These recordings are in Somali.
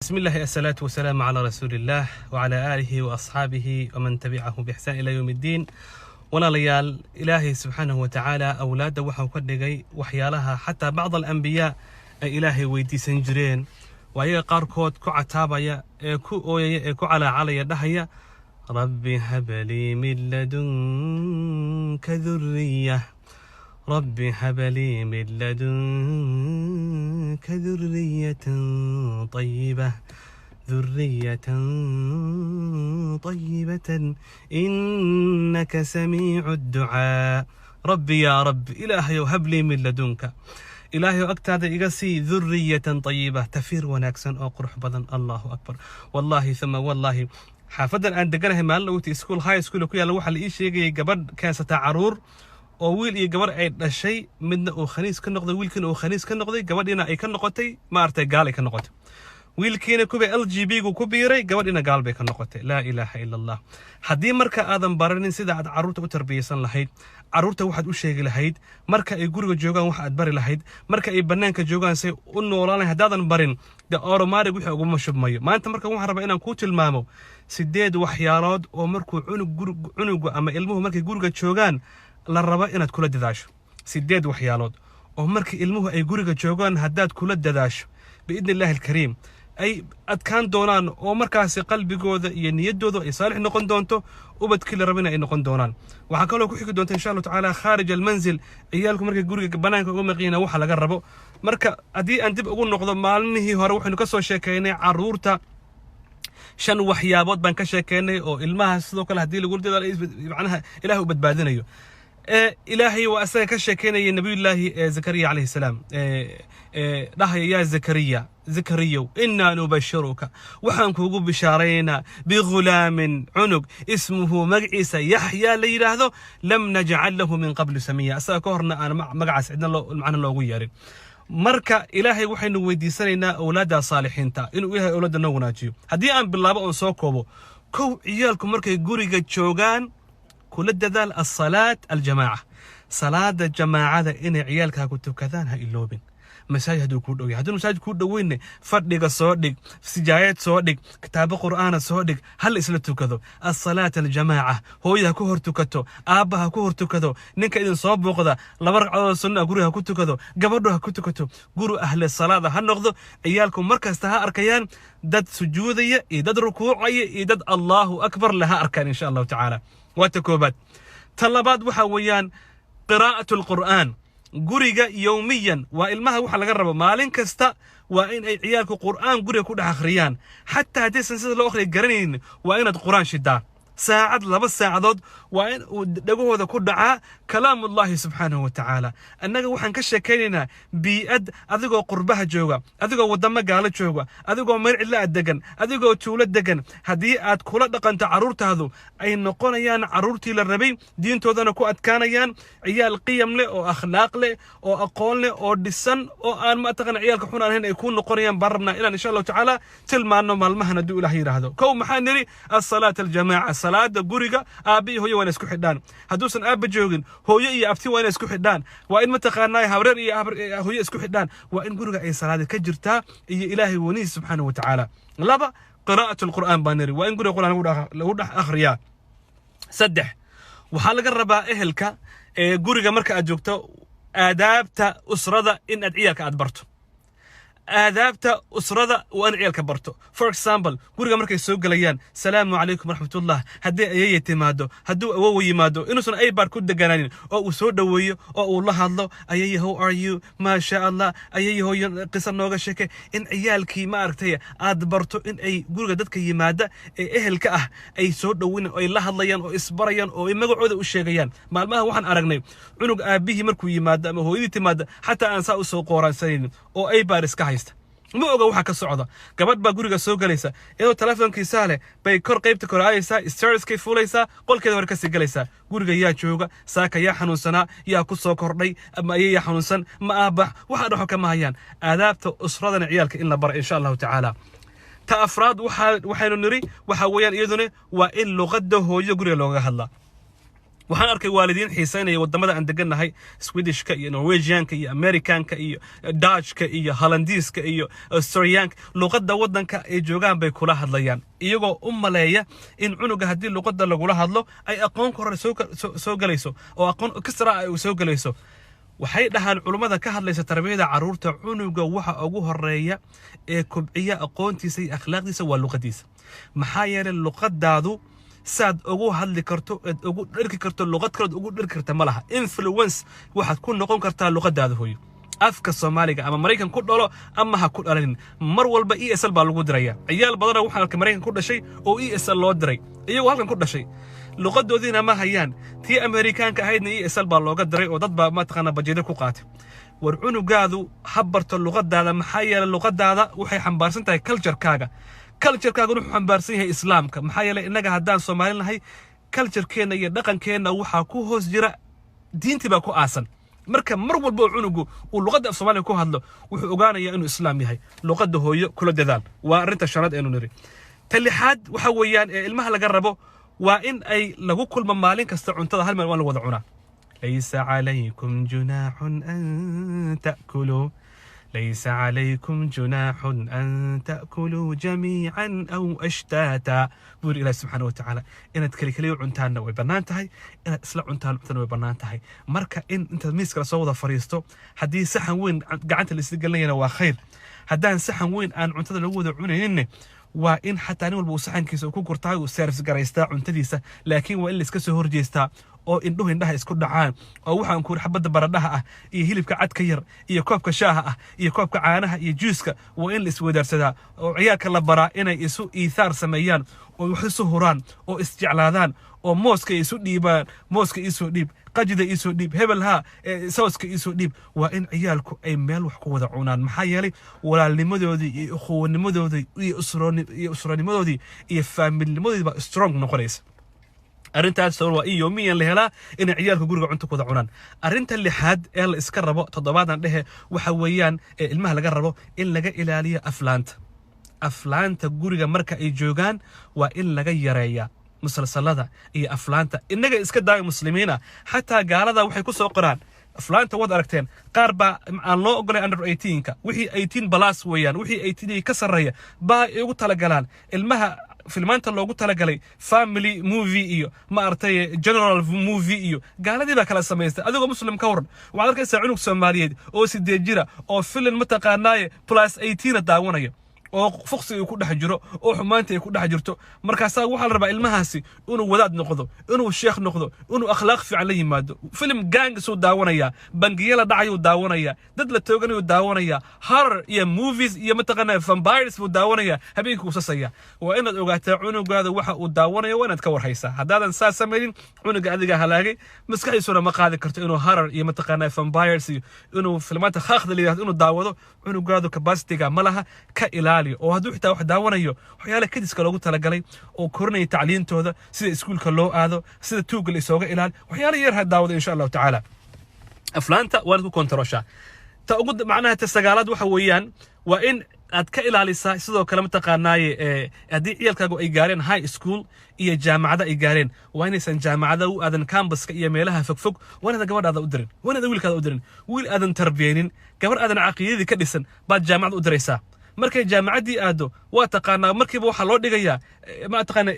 بسم الله الصلاة والسلام على رسول الله وعلى آله وأصحابه ومن تبعه بإحسان إلى يوم الدين. ولا ليال إلهي سبحانه وتعالى أولاد وحوكدقي وحيالها حتى بعض الأنبياء إلهي ويدي سنجرين وهي قاركود كعتابيا كو على يدهيا ربي هب لي من لدنك ذرية ربي هب لي من لدنك ذرية طيبة إنك سميع الدعاء. ربي يا رب إلهي هب لي من لدنك إلهي أكتاد إيقاسي ذرية طيبة تفير وناكسن أو قرح بدن. الله أكبر. والله ثم والله حافظا أن دقناه مالوتي سكول هاي سكول كويا لوحة لإيش يجي قبل كاسة عرور oo wiil iyo gabar ay dhashay midna uu khaniis ka noqday wiilkina uu khaniis ka noqday gabadhina ay ka noqotay maartay gaal ay ka noqotay wiilkiina kuba LGB gu ku biiray gabadhina gaal bay ka noqotay. la ilaaha illa allah. hadii marka aadan baranin sida aad caruurta u tarbiyaysan lahayd caruurta waxaad u sheegi lahayd marka ay guriga joogaan wax aad bari lahayd marka ay banaanka joogaan say u noolaan hadaadan barin da automatic wixii ugu mashubmayo. maanta marka waxaan rabaa inaan ku tilmaamo 8 waxyaalood oo markuu cunugu ama ilmuhu markay guriga joogaan la raba inaad kula dadaasho 8 waxyaalood oo markii ilmuhu ay guriga joogaan hadaad kula dadaasho biidna ilaahi alkariim ay adkaan doonaan oo markaas qalbigooda iyo niyadooda ay saalix noqon doonto ubadkii la rabina ay noqon doonaan. waxa kale oo ku xigi doonta insha Allah taala kharij almanzil ciyaalku markay guriga banaanka uga maqina waxa laga rabo. marka hadii aan dib ugu noqdo maalinihii hore waxaynu ka soo sheekaynay caruurta 5 waxyaabood baan ka sheekaynay oo ilmaha sidoo kale hadii lagu dadaalo macnaha ilaahay u badbaadinayo. إلهي وأسألك الشكينا يا نبي الله زكريا عليه السلام رهي يا زكريا إنا نبشرك وحنكوب بشارينا بغلام عنق اسمه مقعيسة يحيى ليلى هذا لم نجعل له من قبل سمية. أسأكورنا أنا مقعس عندنا الله المعنى الله وياري marka ilaahay waxaynu weydiisanaynaa awlaada saalixiinta inuu ilaahay awlaada noo wanaajiyo. haddii aan bilaabo oo soo koobo kow ciyaalku markay guriga joogaan كل الدذال الصلاة الجماعة صلاة الجماعة إن عيالك كنتو كذانها إلوبين مساجد كودوي هذول مساجد كودوين فردق صودق سجايات صودق كتاب قرآن صودق هل إسلتو كذو الصلاة الجماعة هو إذا كهرتو كتو آبها كهرتو كذو نك إذا صوب وقذا لبرق على السنة قروها كتو كذو قبضوها كتو كتو قروا أهل الصلاة هالنقضو عيالكم مركز تها أركيان دد سجودية إدد ركوعية إدد الله أكبر لها أركان إن شاء الله تعالى. وتكوبات طلبات وحويان قراءة القرآن قريقة يوميا وإلمها وحا لقرب مالين كستا وإن عيالك قرآن قريقة كودها أخريان حتى هدي سنسيد الأخرى قرنين وإن القرآن شدان ساعد لبس ساعدود وإن دقوه ذا كودعا كلام الله سبحانه وتعالى أنك وحن كشكيننا بيئد أذيقو قربها جوغا أذيقو ودما قالت جوغا أذيقو مرع الله الدقن أذيقو تولد دقن هدي آد كولد دقن تعرورت هذو أي نقون يان عرورتي للربي دين توذن كو أتكان يان عيال قيم لي أو أخلاق لي أو أقول لي أو دسن أو آن ما أتغن عيال كحونا هنا يكون نقون يان بربنا إلى إن شاء الله تعالى تلما أنه مالمهنا دو إلهي هذا كو محانري الصلاة الجماعة صلاة قريقة آبي هو وانا اسكو حدان هدوسن آب جوغن هو يي أفتي وانا اسكو حدان وإن متقاناي هورير هو يي اسكو حدان وإن قريقة أي صلاة كجرتا إي إلهي ونيس سبحانه وتعالى. لابا قراءة القرآن بانري وإن قريقة القرآن لودح أخريا سدح وحال قربا إهلك قريقة مركا أجوكتا آدابتا أسردا إن أدعيك أدبرتو آدابتا أسردا وأن عيالك برتو. for example قريقة مركا يسوق ليان السلام عليكم ورحمة الله هدي أيي تمادو هدو أوو يمادو إنو سن أي بار كود قنانين أو سود ويو أو الله الله أيي how are you ما شاء الله أيي هو قصة نوغا شكي إن عيالكي ما أركتيا أدبرتو إن أي قريقة دادك يمادا إهلك أي سود وين أو الله الله يان أو إسبريان أو مقعود وشيغيان مالماها وحن أرقني عنق أبيه مركو يمادا ما هو يدي تمادا حتى أنسا أسو قوران سنين أو أي بار إسكا ما أوجا وحى كسعودة قبل بقولك السوق ليسا إذا تلفون كيسالة بيكر قيبت كرايسا ستارز كيف ليسا قل كذا وركس جليسا قولك يا شوقة ساكا يا حنوسنا يا كسو كردي أما يا حنوسن ما أبح وحد روحه كما هيان آدابته أسرادنا عيالك إلا بر إن شاء الله تعالى تأفراد وحين نري وحويان إذنه وإن لغده هو يقول لغة الله waxaan arkay waalidiin xiisaynaya wadamada aan degannahay Swedishka iyo Norwegianka iyo Americanka iyo Dutchka iyo Hollandiiska iyo Australianka luqadda wadanka ay joogaan bay kula hadlayaan iyagoo u maleeya in cunuga haddii luqadda lagula hadlo ay aqoon hore soo galayso oo aqoon kasra ay soo galayso waxay dhahaan culimada ka hadlaysa tarbiyada caruurta cunuga waxa ugu horeeya ee kobciya aqoontiisa iyo akhlaaqdiisa waa luqadiisa maxaa yeelay luqadaadu saad ugu hadli karto ugu dhirki karto luqad kale ugu dhirki karta malaha influence waxaad ku noqon kartaa luqadaada hooyo afka Soomaaliga ama Mareykan ku dhalo ama ha ku dhalin mar walba ESL baa lagu diraya ciyaal badan waxaan arkay Mareykan ku dhashay oo ESL loo diray iyagoo halkan ku dhashay luqadoodina ma hayaan tii Amerikaanka ahaydna ESL baa looga diray oo dad baa ma taqaana bajeeda ku qaatay war cunugaadu habarto luqadaada maxaa yeelay luqadaada waxay xambaarsan tahay culture-kaaga culture-kaagu wuxuu xambaarsan yahay islaamka maxaa yeelay inaga haddaan Soomaali nahay culture-keena iyo dhaqankeena waxa ku hoos jira diintii baa ku aasan marka mar walba cunugu uu luqadda Soomaaliga ku hadlo wuxuu ogaanayaa inuu islaam yahay luqadda hooyo kula dadaal waa arinta shanaad ee nuri talixaad waxa weeyaan ilmaha laga rabo waa in ay lagu kulmo maalin kasta cuntada hal meel waan lagu wada cunaa laysa calaykum junaahun an ta'kulu ليس عليكم جناح أن تأكلوا جميعا أو أشتاتا بقول إلى سبحانه وتعالى إن تكلكلي عنتانا ويبنانتهاي إن إسلا عنتان ويبنانتهاي مركا إن أنت ميسك صودا فريستو حدي سحن وين قعدت الاستقلال لنا وخير هدان سحن وين أن عنتان لو عنين وإن حتى نقول بوسحن كيسو كوكورتاي وسيرفس قريستا عنتديسا لكن وإلا اسكسو هورجيستا oo indhaha isku dhacaan oo waxaan ku xabada baradhaha ah iyo hilibka cadka yar iyo koobka shaaha ah iyo koobka caanaha iyo juuska waa in la iswadaarsadaa oo ciyaalka la baraa inay isu iithaar sameeyaan oo wax isu huraan oo isjeclaadaan oo mooska isu dhiibaan mooska isu dhiib qajida isu dhiib hebelha sooska isu dhiib waa in ciyaalku ay meel wax ku wada cunaan maxaa yeelay walaalnimadoodii iyo ukhuwanimadoodii iyo usranimadoodii iyo faamilnimadoodii baa strong noqonaysa arintaas waa yoomiyan la helaa in ciyaalku guriga cunto ku wada cunaan arinta lixaad ee la iska rabo toddobaadan dhexe waxa weeyaan ilmaha laga rabo in laga ilaaliyo aflaanta guriga marka ay joogaan waa in laga yareeyaa musalsalada iyo aflaanta inaga iska daay muslimiina xataa gaalada waxay ku soo qoraan aflaanta wad aragteen qaar baa aan loo ogolay under 18ka wixii 18 plus weeyaan wixii 18 ka sareeya baa ay ugu tala galaan ilmaha filmaanta loogu talagalay family movie iyo ma artay general movie iyo gaaladii baa kala sameystay adigoo muslim ka waran waxaad arkaysaa cunug Soomaaliyeed oo 8 jira oo film ma taqaanaaye plus 18 daawanaya oo fuqsi ku dhex jiro oo xumaanta ay ku dhex jirto markaas waxa la rabaa ilmahaasi inuu wadaad noqdo inuu sheekh noqdo inuu akhlaaq fiican la yimaado film gang soo daawanaya bangiyada dhacayo daawanaya dad la tooganayo daawanaya horror iyo movies iyo mataqana vampires buu daawanaya habeenkii ku sasaya waa inaad ogaataa cunugaada waxa uu daawanayo waa inaad ka warhaysaa haddaadan saa sameeynin cunuga adiga halaagay maskaxdiisuna ma qaadi karto inuu horror iyo mataqana vampires iyo inuu filmaanta khaakhda leeyahay inuu daawado cunugaadu capacity-ga malaha ka oo hadduu xitaa wax daawanayo waxyaale kadiska loogu talagalay oo korinaya tacliintooda sida iskuulka loo aado sida tuuga la isooga ilaal waxyaale yar ha daawado insha Allah taala aflaanta waan ku kontrosha ta ugu macnaha ta sagaalaad waxa weeyaan waa in aad ka ilaalisaa sidoo kale ma taqaanaaye haddii ciyalkaagu ay gaareen high school iyo jaamacada ay gaareen waa inaysan jaamacada u aadan campuska iyo meelaha fogfog waa inaad gabadhaada u dirin waa inaad wiilkaada u dirin wiil aadan tarbiyeynin gabar aadan caqiidadii ka dhisan baad jaamacad u diraysaa markay jaamacadii aado waa taqaanaa markiiba waxa loo dhigayaa ma taqaanaa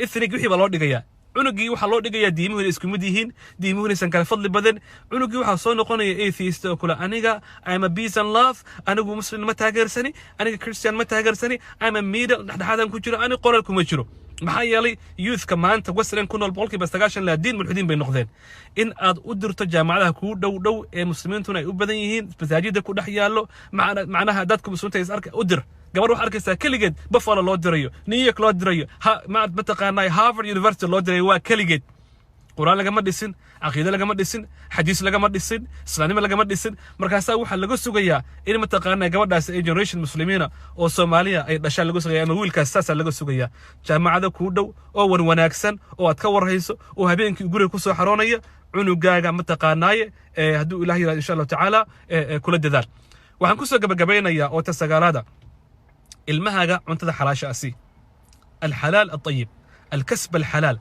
ethnic wixii baa loo dhigayaa cunugii waxa loo dhigayaa diimuhu isku mid yihiin diimuhu inaysan kala fadli badan cunugii waxa soo noqonaya atheist oo kale aniga I'm a peace and love anigu muslim ma taageersani aniga christian ma taageersani I'm a middle dhaxdhaxadan ku jiro aniga qoral kuma jiro maxaa yeelay youthka maanta western ku nool boqolkiiba 9 la diin mulxidiin bay noqdeen in aad u dirto jaamacadaha ku dhow ee muslimiintuna ay u badan yihiin masaajida ku dhex yaalo macnaha dadka muslimiinta is arka u dir gabar wax arkaysaa kaligeed Buffalo loo dirayo New York loo dirayo ma taqaanay Harvard University loo dirayo waa kaligeed quraan lagama dhisin aqoon lagama dhisin xadiis lagama dhisin islaamnimo lagama dhisin markaas waxa laga sugayaa in ma taqaanay gabadhaas ay generation muslimiina oo Soomaaliya ay dhashaan laga sugayaa ama wiilkaas saas laga sugayaa jaamacada ku dhow oo wanaagsan oo aad ka warhayso oo habeenkii guriga ku soo xaroonaya cunugaaga ma taqaanay hadduu Ilaahay yiraahdo insha Allah taala kula dadaal waxaan ku soo gabagabeynayaa oo ta sagaalaada ilmahaga cuntada xalaasha asi الحلال الطيب الكسب الحلال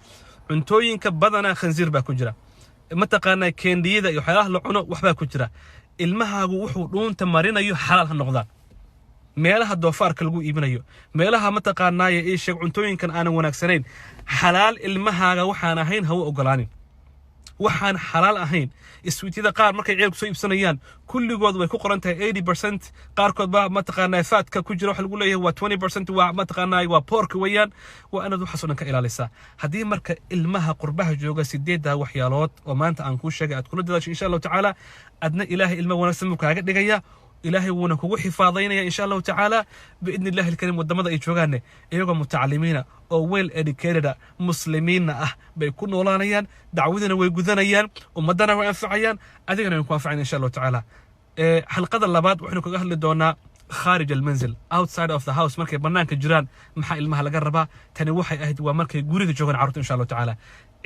cuntooyinka badanaa khansiir baa ku jira mataqaanaa keendiyada iyo waxyaalaha la cuno waxbaa ku jira ilmahaagu wuxuu dhuunta marinayo xalaal ha noqdaan meelaha doofaarka lagu iibinayo meelaha mataqaanaa ee sheeg cuntooyinkan aanan wanaagsanayn xalaal ilmahaaga waxaan ahayn ha u ogolaanin waxaan xalaal ahayn iswiitida qaar markay ceelku soo iibsanayaan kulligood way ku qoran tahay 80% qaarkood baa mataqaanaa faatka ku jira waxa lagu leeyahay waa 20% waa mataqaanaa waa pork weeyaan waa inaad waxaas oo dhan ka ilaalisaa haddii marka ilmaha qurbaha jooga 8 waxyaalood oo maanta aan kuu sheegay aad kula dadaasho insha Allah tacaala adna ilaahay ilma wanaagsan buu kaaga dhigaya إلهي ونكو حفاظين إن شاء الله تعالى بإذن الله الكريم والدمضة يجوغان إيوغا متعلمين أو ويل إديكيرد مسلمين بيكونوا ولانيان دعوذنا ويقذنيان ومدنا وينفعيان أدينا يكون فعين إن شاء الله تعالى حلقة اللباد وحنو كأهل دونا خارج المنزل outside of the house مركي بنانك الجيران محا إلمها لقربا تاني وحي أهد ومركي قريد جوغان عروت إن شاء الله تعالى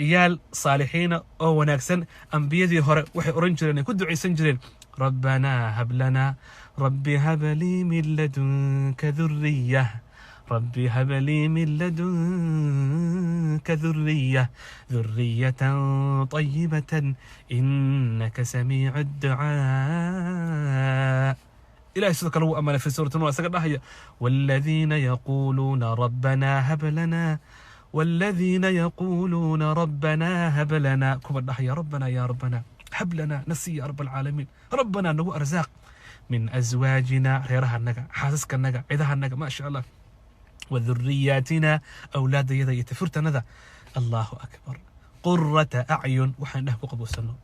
عيال صالحين أو وناكسن أنبيادي هوري وحي أورنجرين كدو عيسن جرين ربنا هب لنا ربي هب لي من لدنك ذرية ربي هب لي من لدنك ذرية طيبة إنك سميع الدعاء إلهي صدق له أمل في سورة النور هي والذين يقولون ربنا هب لنا والذين يقولون ربنا هب لنا كبر يا ربنا يا ربنا هب لنا نسي يا رب العالمين ربنا نو أرزاق من أزواجنا غيرها النجا حاسسك النجا عيدها النجا ما شاء الله وذرياتنا أولاد يدا يتفرت نذا الله أكبر قرة أعين وحنه قبو سنو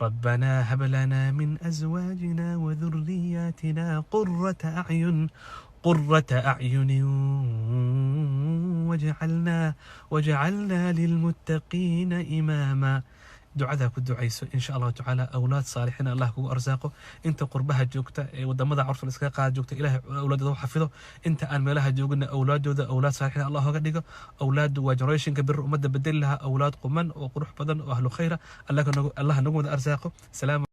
ربنا هب لنا من أزواجنا وذرياتنا قرة أعين وجعلنا للمتقين إماما دعاء كنت عيسو إن شاء الله تعالى أولاد صالحين الله كو أرزاقه أنت قربها جوكتا ودمضى عرف الإسكاقات جوكتا إله أولاد ذو حفظه أنت أن ملها جوكنا أولاد ذو أولاد صالحين الله قدقه أولاد وجنريشن كبر ومدى بدل لها أولاد قمن وقروح بدن وأهل خيرة الله نقوم أرزاقه سلام